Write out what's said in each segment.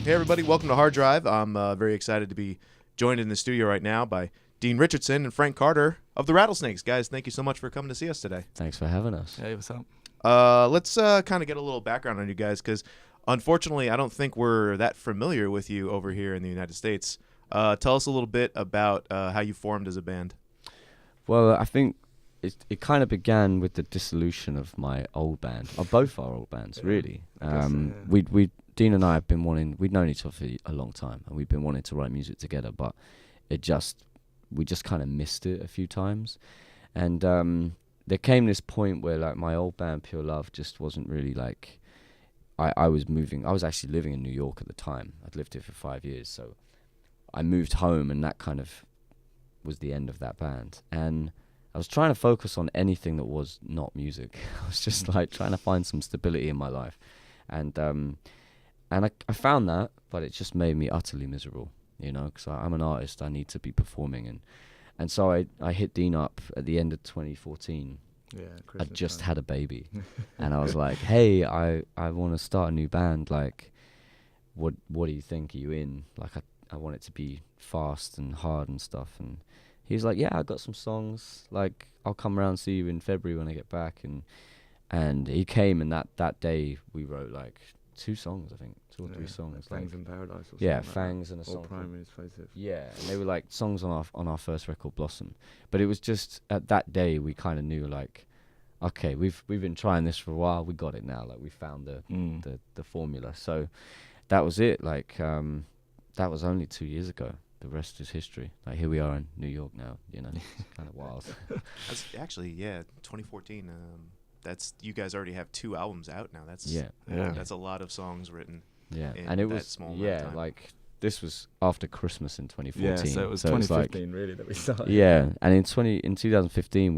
Hey everybody, welcome to Hard Drive. I'm very excited to be joined in the studio right now by Dean Richardson and Frank Carter of the Rattlesnakes. Guys, thank you so much for coming to see us today. Thanks for having us. Hey, what's up? Let's kind of get a little background on you guys, because unfortunately I don't think we're that familiar with you over here in the United States. Tell us a little bit about how you formed as a band. Well, I think it kind of began with the dissolution of my old band, or both our old bands, really. Dean and I have been we'd known each other for a long time, and we've been wanting to write music together, but we just kind of missed it a few times. And there came this point where like my old band, Pure Love, just wasn't really like, I was actually living in New York at the time. I'd lived here for 5 years, so I moved home, and that kind of was the end of that band. And I was trying to focus on anything that was not music. I was just like trying to find some stability in my life. And I found that, but it just made me utterly miserable, you know, because I'm an artist. I need to be performing. And so I hit Dean up at the end of 2014. Yeah, I just had a baby. And I was like, hey, I want to start a new band. Like, what do you think? Are you in? Like, I want it to be fast and hard and stuff. And he was like, yeah, I got some songs. Like, I'll come around and see you in February when I get back. And he came, and that day we wrote like 2 songs, I think, 2 or 3 songs. Fangs like, in Paradise or something. Yeah, like Fangs that. and a Or song. Primary Explosive. Yeah, and they were like songs on our first record, Blossom. But it was just at that day we kind of knew like, okay, we've been trying this for a while. We got it now. Like we found the formula. So that was it. Like that was only 2 years ago. The rest is history. Like here we are in New York now. You know, it's kind of wild. That's actually, 2014. That's, you guys already have 2 albums out now. That's that's a lot of songs written. Yeah, in and it that was small amount of time. like this was after Christmas in 2014. Yeah, so it was 2015 really that we started. Yeah, and in 2015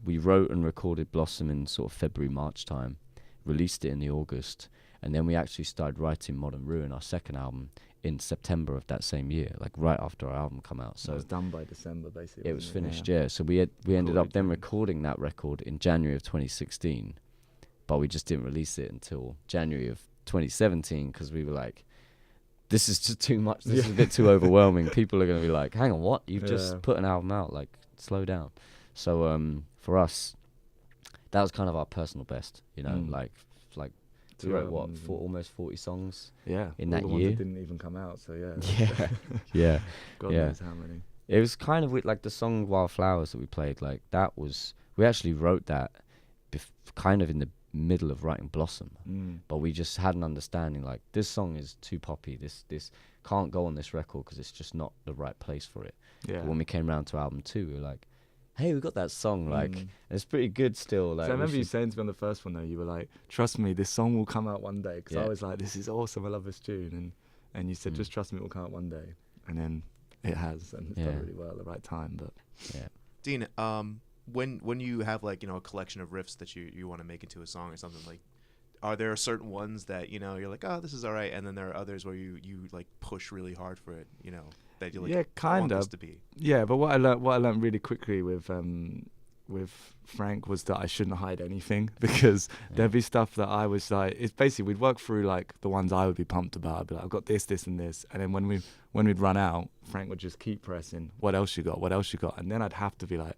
we wrote and recorded Blossom in sort of February, March time, released it in the August, and then we actually started writing Modern Ruin, our second album, in September of that same year, like right after our album come out. So it was done by December basically. it was finished, yeah. So we ended up then recording that record in January of 2016, but we just didn't release it until January of 2017 because we were like, this is just too much. This is a bit too overwhelming. People are going to be like, hang on, what? You've just put an album out, like, slow down. So for us, that was kind of our personal best, you know, like we wrote almost 40 songs in that the year. Ones that didn't even come out, so yeah. God knows how many. It was kind of with like the song Wildflowers that we played, like that was, we actually wrote that kind of in the middle of writing Blossom, but we just had an understanding like this song is too poppy, this can't go on this record because it's just not the right place for it. But when we came around to album 2, we were like, hey, we got that song, like it's pretty good still. Like, so I remember you saying to me on the first one though, you were like, trust me, this song will come out one day, because I was like, this is awesome, I love this tune, and you said, just trust me, it will come out one day, and then it has, and it's done really well at the right time. But Dean, when you have like, you know, a collection of riffs that you want to make into a song or something, like, are there certain ones that, you know, you're like, oh, this is all right, and then there are others where you like push really hard for it, you know, that you like want this to be? Yeah, but what I learned really quickly with Frank was that I shouldn't hide anything, because there'd be stuff that I was like, it's basically we'd work through like the ones I would be pumped about. I'd be like, I've got this, and this, and then when we'd run out, Frank would just keep pressing, what else you got, and then I'd have to be like,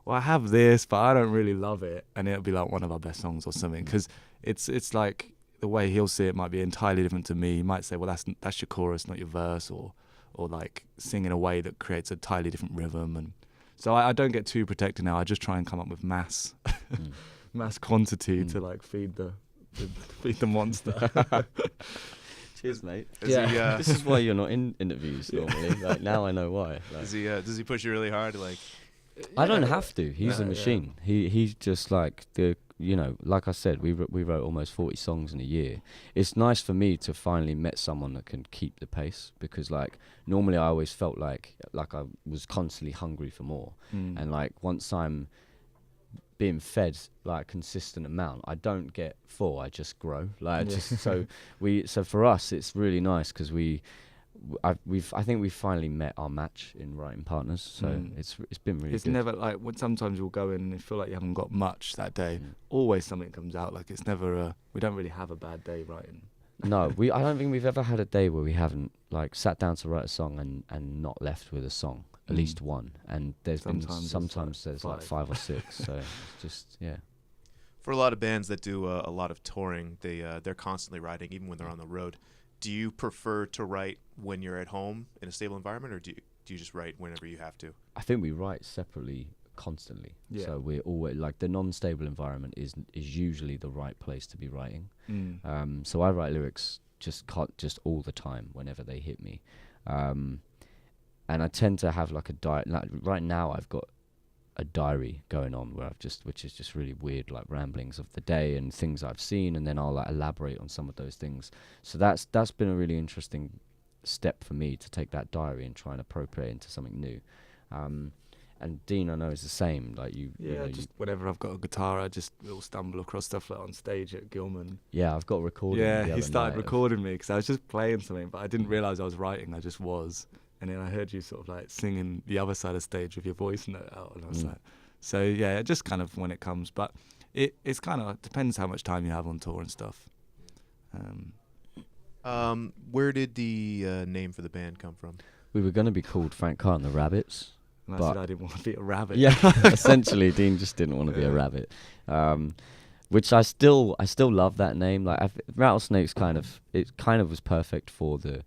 well, I have this, but I don't really love it, and it'll be like one of our best songs or something, because it's like the way he'll see it might be entirely different to me. He might say, well, that's your chorus, not your verse, or like sing in a way that creates a entirely different rhythm. And so I don't get too protected now. I just try and come up with mass quantity to like feed the monster. Cheers, mate. This is why you're not in interviews normally. Like now I know why. Like, does he push you really hard? Like, I don't have to. He's a machine. He's just like you know, like I said, we wrote almost 40 songs in a year. It's nice for me to finally met someone that can keep the pace, because like normally I always felt like I was constantly hungry for more, and like once I'm being fed like a consistent amount, I don't get full, I just grow. Like so for us it's really nice because I think we've finally met our match in writing partners, so it's been really it's good. never like when sometimes you'll go in and you feel like you haven't got much that day. Always something comes out. Like it's never we don't really have a bad day writing. No, I don't think we've ever had a day where we haven't like sat down to write a song and not left with a song, at least one. And there's sometimes there's like 5 or 6. So it's just For a lot of bands that do a lot of touring, they're constantly writing, even when they're on the road. Do you prefer to write when you're at home in a stable environment, or do you just write whenever you have to? I think we write separately constantly. Yeah. So we're always like the non-stable environment is usually the right place to be writing. So I write lyrics just all the time whenever they hit me, and I tend to have like a diary. Like right now, I've got a diary going on where which is just really weird, like ramblings of the day and things I've seen, and then I'll like elaborate on some of those things. So that's been a really interesting step for me to take that diary and try and appropriate into something new. And Dean, I know, is the same. Like you know, just whenever I've got a guitar, I just will stumble across stuff like on stage at Gilman. Yeah, I've got a recording. Yeah, he started recording me because I was just playing something, but I didn't realise I was writing. I just was. And then I heard you sort of like singing the other side of stage with your voice note out, and I was like, so yeah, just kind of when it comes, but it's kind of depends how much time you have on tour and stuff. Where did the name for the band come from? We were going to be called Frank Carr and the Rabbits. And I said I didn't want to be a rabbit. Yeah, essentially, Dean just didn't want to be a rabbit. Which I still love that name. Like Rattlesnakes kind of was perfect for the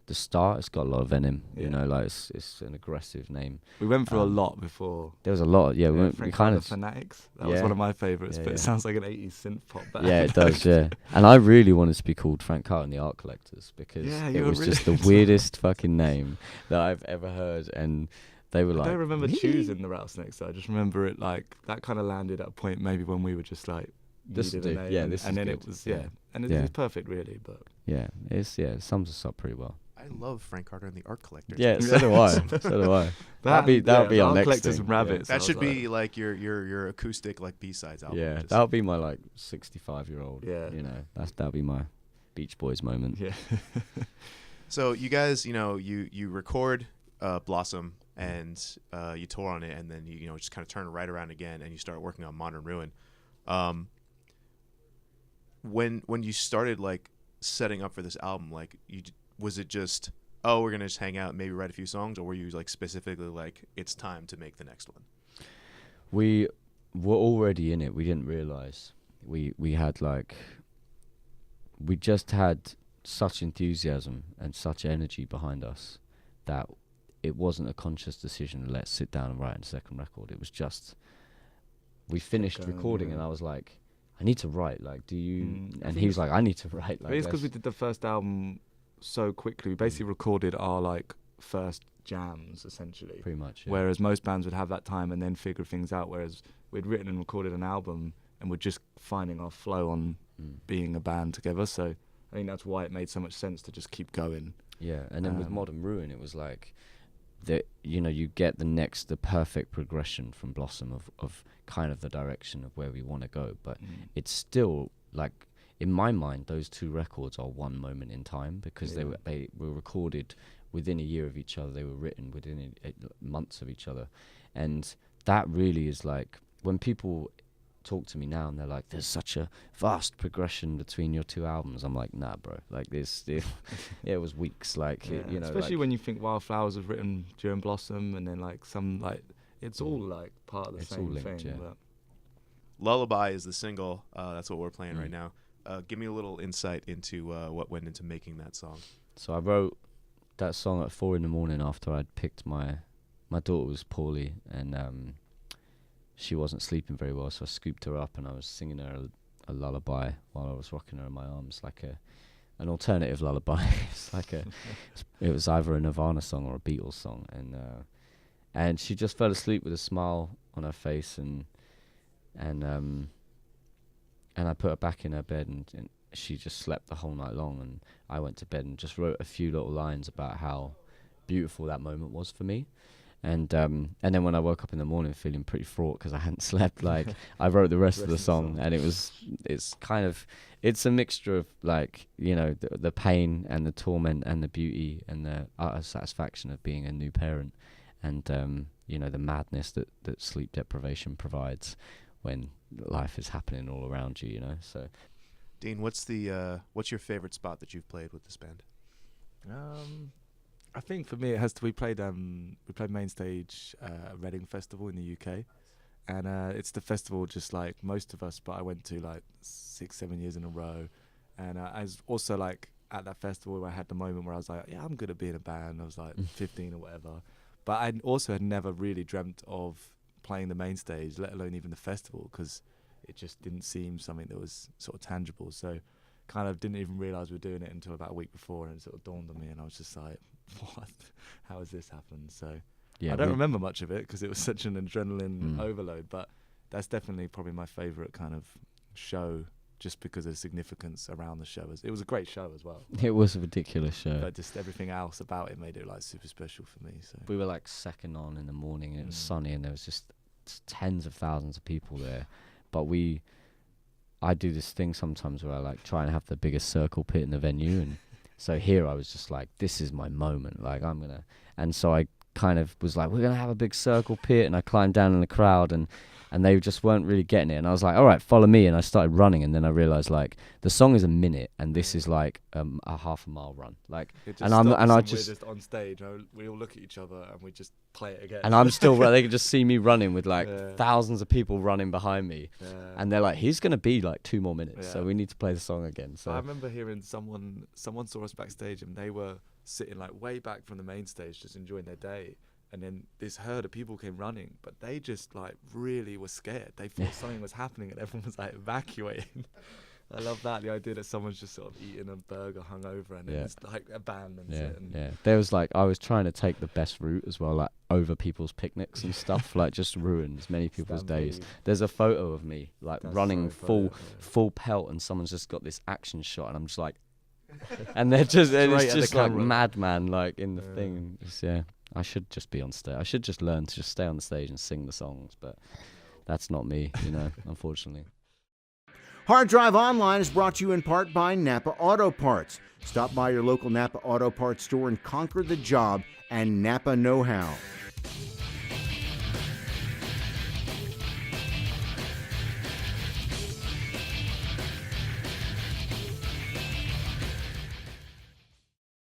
start. It's got a lot of venom, you know, like it's an aggressive name. We went through a lot before. There was a lot, we kind of Fanatics. That was one of my favourites, but it sounds like an 80s synth pop band. Yeah, it does, yeah. And I really wanted to be called Frank Carr and the Art Collectors because it was just the weirdest fucking name that I've ever heard, and they were like, I don't remember choosing the Rattlesnakes, though. I just remember it like that kind of landed at a point maybe when we were just like needed a name, and then it was and it was perfect really, but it sums us up pretty well. I love Frank Carter and the Art Collectors. Yeah, so do I. So do I. That'll be our next Collectors thing. and Rabbits. That should be like your acoustic like B-sides album. Yeah, that'll be my like 65-year-old. Yeah, you know, that'll be my Beach Boys moment. Yeah. So you guys, you record Blossom and you tour on it, and then you just kind of turn it right around again, and you start working on Modern Ruin. When you started like setting up for this album, like was it just, oh, we're gonna just hang out and maybe write a few songs, or were you like specifically like it's time to make the next one? We were already in it. We didn't realize we had like we just had such enthusiasm and such energy behind us that it wasn't a conscious decision to let's sit down and write a second record. It was just we finished recording and I was like, I need to write. Like, do you? And he was like, I need to write. Like, it's because we did the first album so quickly. We basically recorded our like first jams essentially. Pretty much. Yeah. Whereas most bands would have that time and then figure things out. Whereas we'd written and recorded an album and we're just finding our flow on being a band together. So I think that's why it made so much sense to just keep going. Yeah, and then with Modern Ruin, it was like you get the perfect progression from Blossom of kind of the direction of where we want to go, but it's still like in my mind those two records are one moment in time because they were recorded within a year of each other. They were written within months of each other, and that really is like when people talk to me now and they're like, there's such a vast progression between your two albums. I'm like, nah, bro, like this it was weeks, like especially like, when you think Wildflowers was written during Blossom, and then like some like it's all like part of the same linked, thing. yeah. But Lullaby is the single. That's what we're playing right now. Give me a little insight into what went into making that song. So I wrote that song at 4 a.m. after I'd picked my daughter was poorly and she wasn't sleeping very well, so I scooped her up and I was singing her a lullaby while I was rocking her in my arms, like an alternative lullaby. It's like it was either a Nirvana song or a Beatles song, and she just fell asleep with a smile on her face, and I put her back in her bed, and she just slept the whole night long, and I went to bed and just wrote a few little lines about how beautiful that moment was for me. And then when I woke up in the morning feeling pretty fraught because I hadn't slept, like I wrote the rest of the song, and it's a mixture of like the pain and the torment and the beauty and the utter satisfaction of being a new parent, and the madness that sleep deprivation provides when life is happening all around you. So Dean, what's your favorite spot that you've played with this band? I think for me it has to. We played main stage Reading Festival in the UK, and it's the festival just like most of us, but I went to like 6-7 years in a row, and I was also like at that festival where I had the moment where I was like, yeah, I'm good at being a band. I was like 15 or whatever, but I also had never really dreamt of playing the main stage, let alone even the festival, because it just didn't seem something that was sort of tangible. So kind of didn't even realise we were doing it until about a week before, and it sort of dawned on me, and I was just like, what? How has this happened? So yeah, I don't remember much of it because it was such an adrenaline overload, but that's definitely probably my favourite kind of show, just because of the significance around the show. It was a great show as well. It was a ridiculous show. But just everything else about it made it like super special for me. So we were like second on in the morning, and it was sunny, and there was just tens of thousands of people there. But I do this thing sometimes where I like try and have the biggest circle pit in the venue, and so here I was just like, this is my moment, like and so I kind of was like, we're gonna have a big circle pit, and I climbed down in the crowd, and they just weren't really getting it, and I was like, all right, follow me, and I started running, and then I realized like the song is a minute, and this is like a half a mile run, like, and we're just on stage, we all look at each other and we just play it again, and I'm still they can just see me running with like thousands of people running behind me, and they're like, he's gonna be like 2 more minutes, so we need to play the song again. So I remember hearing someone saw us backstage, and they were sitting like way back from the main stage just enjoying their day, and then this herd of people came running, but they just like really were scared. They thought something was happening, and everyone was like evacuating. I love that, the idea that someone's just sort of eating a burger hungover, and it's like a band and there was like, I was trying to take the best route as well, like over people's picnics and stuff, like just ruin as many people's days. There's a photo of me like running full pelt, and someone's just got this action shot, and I'm just like and they're just it's just like madman like in the thing. Just, I should just be on stage. I should just learn to just stay on the stage and sing the songs, but that's not me, unfortunately. Hard Drive Online is brought to you in part by Napa Auto Parts. Stop by your local Napa Auto Parts store and conquer the job and Napa know-how.